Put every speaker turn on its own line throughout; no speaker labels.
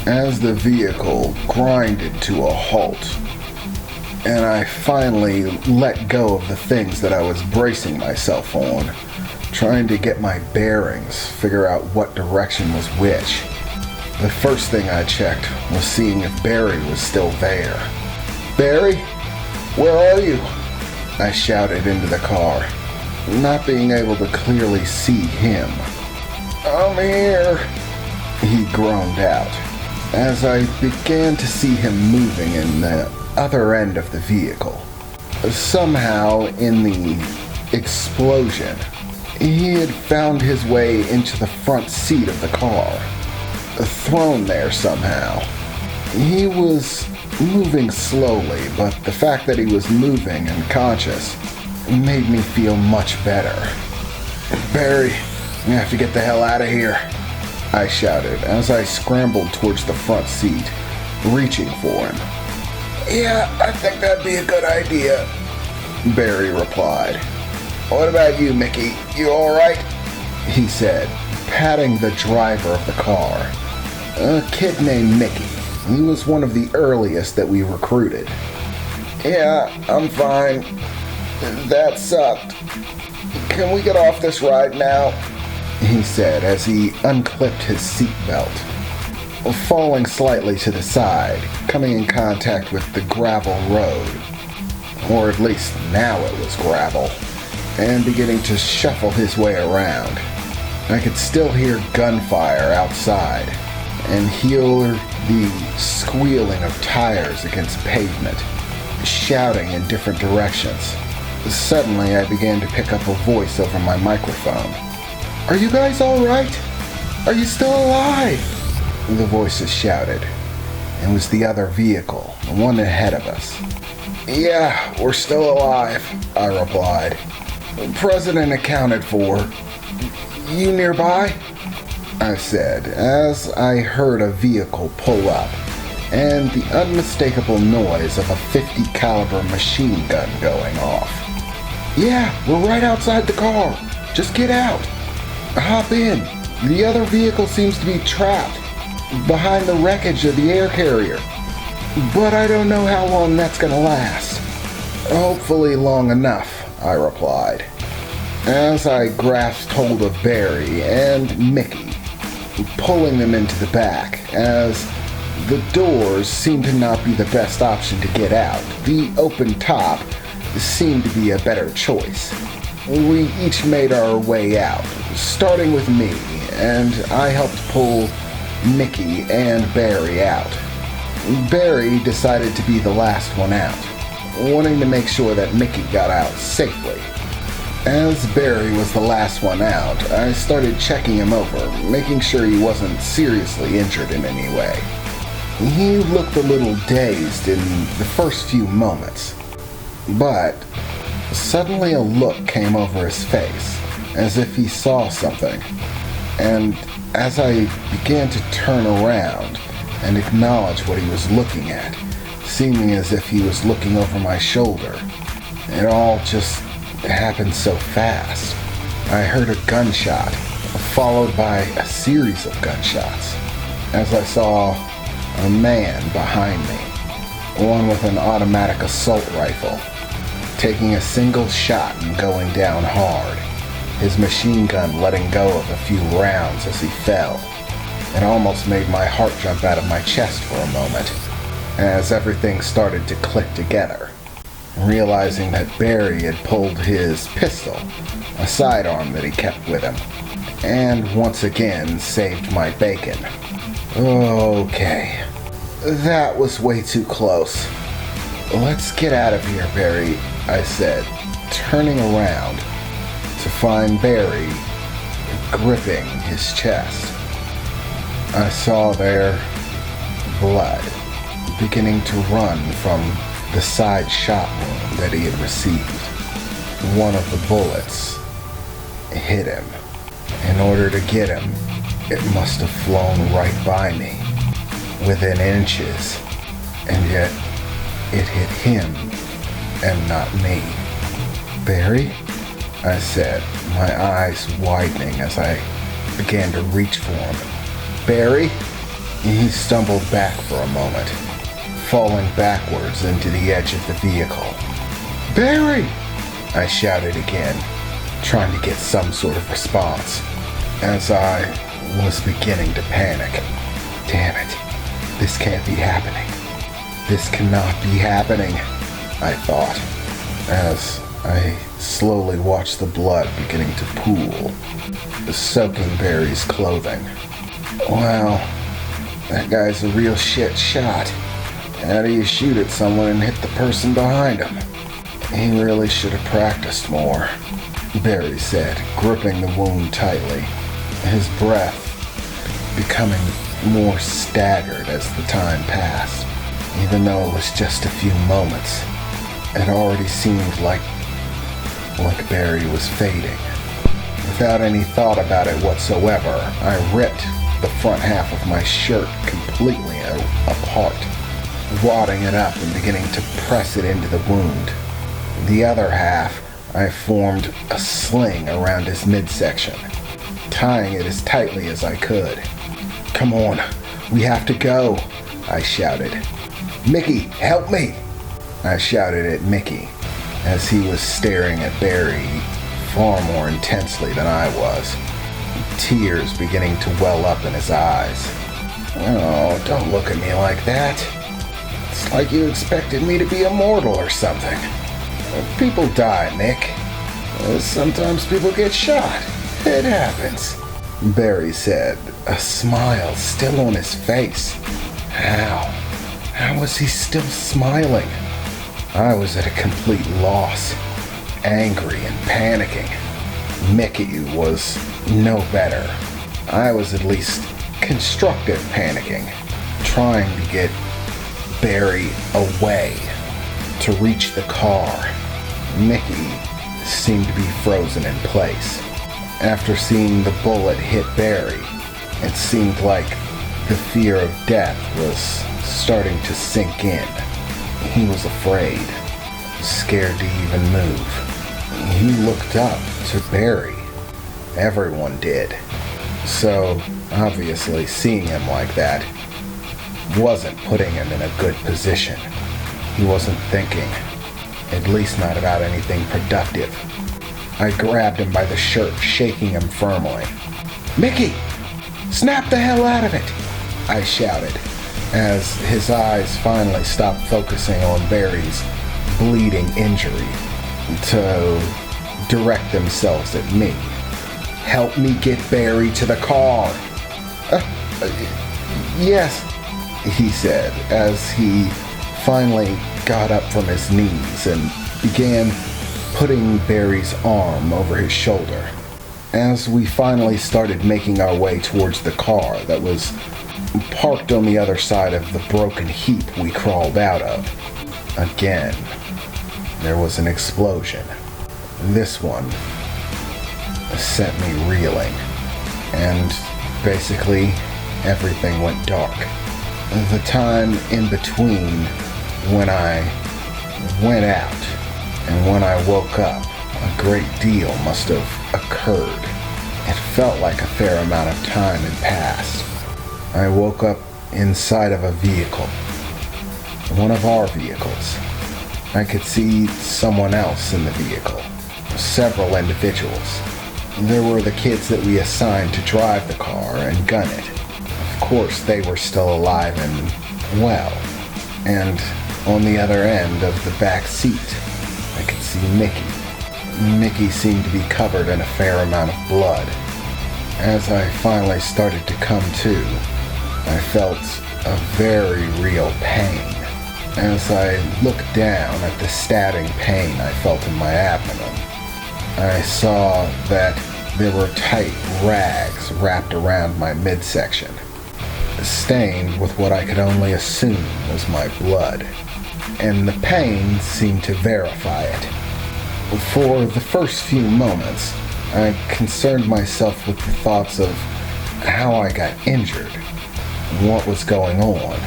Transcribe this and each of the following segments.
As the vehicle grinded to a halt, and I finally let go of the things that I was bracing myself on, trying to get my bearings, figure out what direction was which. The first thing I checked was seeing if Barry was still there. "Barry, where are you?" I shouted into the car, not being able to clearly see him. "I'm here," he groaned out, as I began to see him moving in the other end of the vehicle. Somehow, in the explosion, he had found his way into the front seat of the car, thrown there somehow. He was moving slowly, but the fact that he was moving and conscious made me feel much better. "Barry, we have to get the hell out of here," I shouted as I scrambled towards the front seat, reaching for him. "Yeah, I think that'd be a good idea," Barry replied. "What about you, Mickey? You alright?" he said, patting the driver of the car. A kid named Mickey. He was one of the earliest that we recruited. "Yeah, I'm fine. That sucked. Can we get off this ride now?" he said as he unclipped his seatbelt, falling slightly to the side, coming in contact with the gravel road, or at least now it was gravel, and beginning to shuffle his way around. I could still hear gunfire outside and hear the squealing of tires against pavement, shouting in different directions. Suddenly, I began to pick up a voice over my microphone. "Are you guys all right? Are you still alive?" The voices shouted. It was the other vehicle, the one ahead of us. "Yeah, we're still alive," I replied. "President accounted for. You nearby?" I said, as I heard a vehicle pull up, and the unmistakable noise of a .50 caliber machine gun going off. "Yeah, we're right outside the car. Just get out. Hop in. The other vehicle seems to be trapped behind the wreckage of the air carrier. But I don't know how long that's gonna last." "Hopefully long enough," I replied, as I grasped hold of Barry and Mickey, pulling them into the back, as the doors seemed to not be the best option to get out. The open top seemed to be a better choice. We each made our way out, starting with me, and I helped pull Mickey and Barry out. Barry decided to be the last one out, wanting to make sure that Mickey got out safely. As Barry was the last one out, I started checking him over, making sure he wasn't seriously injured in any way. He looked a little dazed in the first few moments, but suddenly a look came over his face, as if he saw something. And as I began to turn around and acknowledge what he was looking at, seeming as if he was looking over my shoulder, it all just happened so fast. I heard a gunshot, followed by a series of gunshots, as I saw a man behind me, one with an automatic assault rifle, taking a single shot and going down hard, his machine gun letting go of a few rounds as he fell. It almost made my heart jump out of my chest for a moment, as everything started to click together, realizing that Barry had pulled his pistol, a sidearm that he kept with him, and once again saved my bacon. Okay, that was way too close. "Let's get out of here, Barry," I said, turning around to find Barry gripping his chest. I saw there blood beginning to run from the side shot wound that he had received. One of the bullets hit him. In order to get him, it must have flown right by me, within inches, and yet it hit him and not me. "Barry?" I said, my eyes widening as I began to reach for him. "Barry?" He stumbled back for a moment, falling backwards into the edge of the vehicle. "Barry!" I shouted again, trying to get some sort of response, as I was beginning to panic. Damn it, this can't be happening. This cannot be happening, I thought, as I slowly watched the blood beginning to pool, soaking Barry's clothing. Wow, that guy's a real shit shot. How do you shoot at someone and hit the person behind him? He really should have practiced more, Barry said, gripping the wound tightly, his breath becoming more staggered as the time passed. Even though it was just a few moments, it already seemed like Barry was fading. Without any thought about it whatsoever, I ripped the front half of my shirt completely apart, wadding it up and beginning to press it into the wound. The other half, I formed a sling around his midsection, tying it as tightly as I could. "Come on, we have to go," I shouted. "Mickey, help me!" I shouted at Mickey, as he was staring at Barry far more intensely than I was, tears beginning to well up in his eyes. "Oh, don't look at me like that. It's like you expected me to be immortal or something. People die, Mick. Sometimes people get shot. It happens," Barry said, a smile still on his face. How was he still smiling? I was at a complete loss, angry and panicking. Mickey was no better. I was at least constructive panicking, trying to get Barry away, to reach the car. Mickey seemed to be frozen in place. After seeing the bullet hit Barry, it seemed like the fear of death was starting to sink in. He was afraid, scared to even move. He looked up to Barry. Everyone did. So, obviously, seeing him like that wasn't putting him in a good position. He wasn't thinking, at least not about anything productive. I grabbed him by the shirt, shaking him firmly. "Mickey, snap the hell out of it!" I shouted, as his eyes finally stopped focusing on Barry's bleeding injury to direct themselves at me. "Help me get Barry to the car." Yes, he said, as he finally got up from his knees and began putting Barry's arm over his shoulder. As we finally started making our way towards the car that was parked on the other side of the broken heap we crawled out of, again, there was an explosion. This one sent me reeling, and basically everything went dark. The time in between when I went out and when I woke up, a great deal must have occurred. It felt like a fair amount of time had passed. I woke up inside of a vehicle, one of our vehicles. I could see someone else in the vehicle, several individuals. There were the kids that we assigned to drive the car and gun it. Of course, they were still alive and well. And on the other end of the back seat, I could see Mickey. Mickey seemed to be covered in a fair amount of blood. As I finally started to come to, I felt a very real pain. As I looked down at the stabbing pain I felt in my abdomen, I saw that there were tight rags wrapped around my midsection, stained with what I could only assume was my blood, and the pain seemed to verify it. For the first few moments, I concerned myself with the thoughts of how I got injured, what was going on,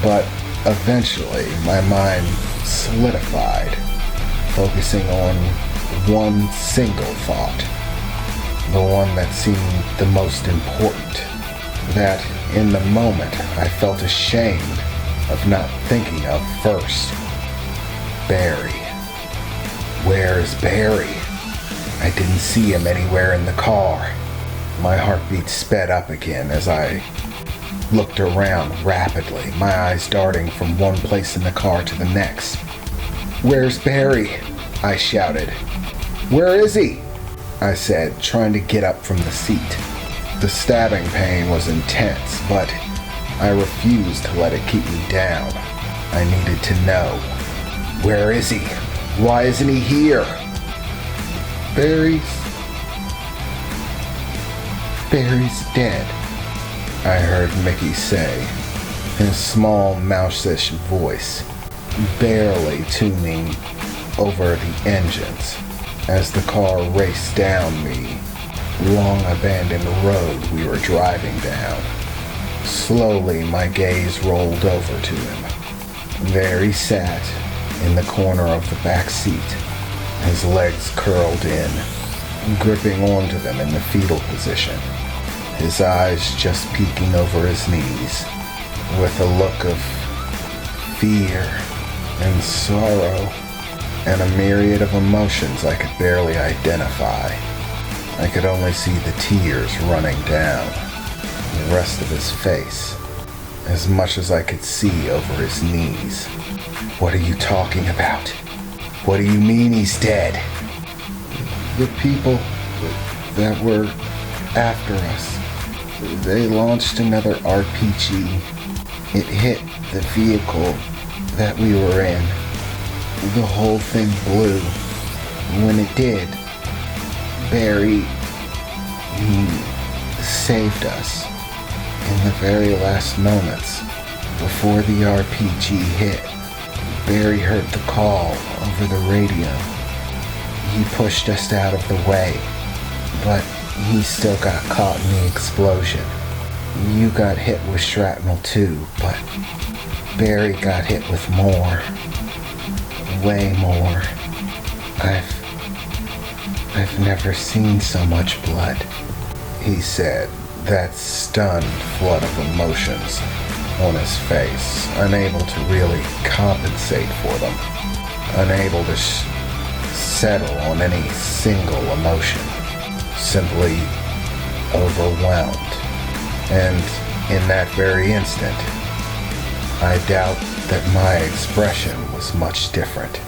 but eventually my mind solidified, focusing on one single thought, the one that seemed the most important, that in the moment I felt ashamed of not thinking of first. Barry. Where is Barry? I didn't see him anywhere in the car. My heartbeat sped up again as I looked around rapidly, my eyes darting from one place in the car to the next. Where's Barry? I shouted. Where is he? I said, trying to get up from the seat. The stabbing pain was intense, but I refused to let it keep me down. I needed to know. Where is he? Why isn't he here? Barry's dead, I heard Mickey say, his small mouse-ish voice, barely tuning over the engines as the car raced down the long-abandoned road we were driving down. Slowly, my gaze rolled over to him. There he sat in the corner of the back seat, his legs curled in, gripping onto them in the fetal position, his eyes just peeking over his knees, with a look of fear and sorrow and a myriad of emotions I could barely identify. I could only see the tears running down the rest of his face, as much as I could see over his knees. What are you talking about? What do you mean he's dead? The people that were after us, they launched another RPG. It hit the vehicle that we were in. The whole thing blew. When it did, Barry, he saved us in the very last moments before the RPG hit. Barry heard the call over the radio. He pushed us out of the way, but he still got caught in the explosion. You got hit with shrapnel too, but Barry got hit with more. Way more. I've never seen so much blood, he said, that stunned flood of emotions on his face, unable to really compensate for them, unable to settle on any single emotion, simply overwhelmed. And in that very instant, I doubt that my expression was much different.